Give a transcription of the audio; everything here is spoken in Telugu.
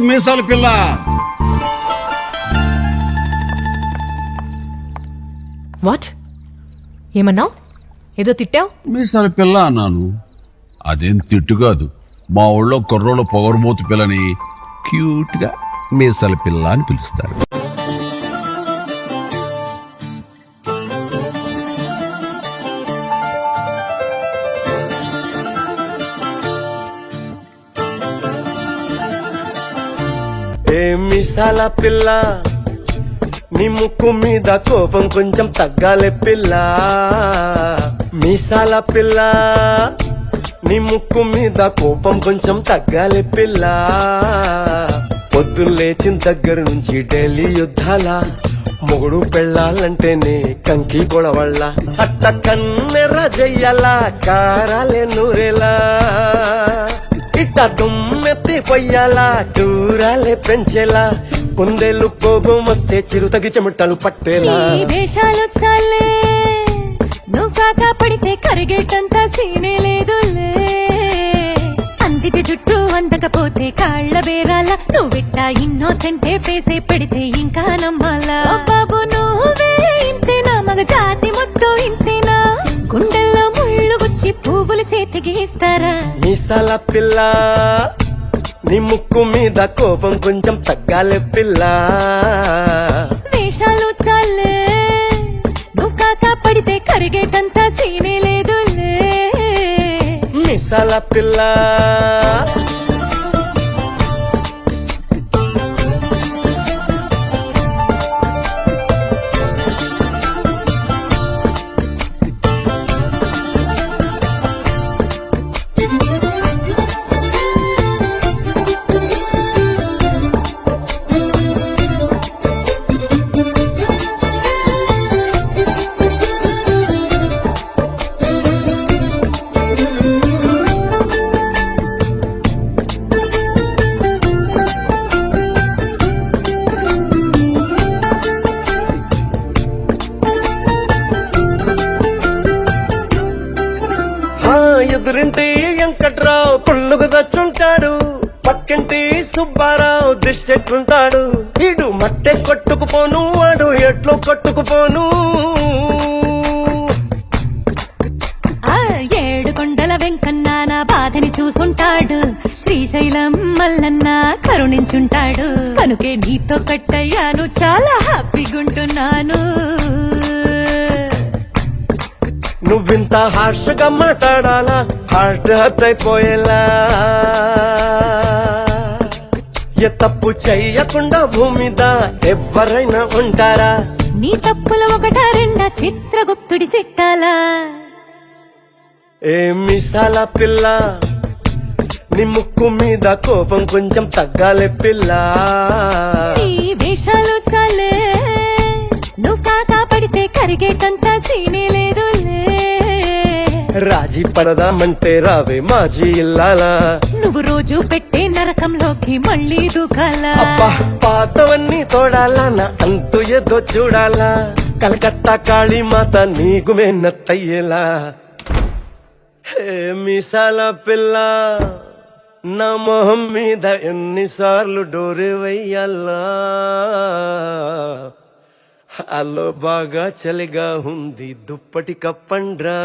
మీసాల పిల్ల. వాట్ ఏమన్నావు? ఏదో తిట్టావు. మీసాల పిల్ల అన్నాను. అదేం తిట్టు కాదు. మా ఊళ్ళో కుర్రోళ్ళ పొగరబోతు పిల్లని క్యూట్ గా మీసాల పిల్ల అని పిలుస్తారు. మీసాల పిల్ల, నీ ముక్కు మీద కోపం కొంచెం తగ్గాలే పిల్ల. మీసాల పిల్ల, నీ ముక్కు మీద కోపం కొంచెం తగ్గాలే పిల్ల. పొద్దున్న లేచిన దగ్గర నుంచి ఢిల్లీ యుద్ధాల, మొగుడు పెళ్ళాలంటేనే కంకి గొడవళ్ళ. అట్ట కన్నెర్ర జయ్యాల, కారాలే నూరేలా. ఇట్ట దుమ్మెత్తి పొయ్యాలా, దూరాలే పెంచేలా. కుందేలు కోపం వస్తే చిరుతగి చెమటలు పట్టేలా. వేషాలు చాలే, నువ్వు కాక పడితే కరిగేటంత సీనే లేదులే. అందిటి జుట్టు అందకపోతే కాళ్ళ బేరాల. నువ్విట్ట ఇన్నోసెంటే ఫేసే పెడితే ఇంకా నమ్మాలా. బాబు నువ్వే ఇంతేనా, మగ జాతి మొత్తం ఇంతేనా. గుండెల్లో ముళ్ళు గుచ్చి పువ్వులు చేతికి ఇస్తారా. మీసాల పిల్ల, నీ ముక్కు మీద కోపం కొంచెం తగ్గాలే పిల్ల. వేషాలు చాలే, నువ్వు కాక పడితే కరిగేటంత సీనే లేదులే. మీసాల పిల్ల. ఎదురింటి వెంకట్రావు పుల్లుకు దచ్చుంటాడు, పక్కింటి సుబ్బారావు దిష్టెట్లుంటాడు. ఇడు మట్టె కొట్టుకుపోను, వాడు ఎట్లు కొట్టుకుపోను. ఏడు కొండల వెంకన్న నా బాధని చూసుంటాడు, శ్రీశైలం మల్లన్న కరుణించుంటాడు. కనుకే నీతో కట్టయ్యాను, చాలా హ్యాపీగుంటున్నాను. నువ్వింత హార్ష్గా మాట్లాడాలా, హార్ట్ హర్ట్ అయిపోయేలా. ఏ తప్పు చెయ్యకుండా భూమిద ఎవరైనా ఉంటారా. నీ తప్పులు ఒకటా రెండా, చిత్రగుప్తుడి చిట్టాలా. ఏ మీసాల పిల్ల, నీ ముక్కు మీద కోపం కొంచెం తగ్గాలే పిల్ల. నీ వేషాలు చాలే, నువ్వు కాకా పడితే కరిగేటంత సీనే లేదులే. రాజీ పడదామంటే రావే మాజీ ఇల్లాలా. నువ్వు రోజు పెట్టే నరకంలోకి మళ్ళీ దూకాలా. అబ్బా పాతవన్నీ తోడాలా, నా అంతు ఏదో చూడాలా. కలకత్తా కాళీమాత నీకు మేనత్తయ్యేలా. మీసాల పిల్ల, నా మొహం మీద ఎన్నిసార్లు డోరే వెయ్యాలా. అల్లో బాగా చలిగా ఉంది, దుప్పటి కప్పండ్రా.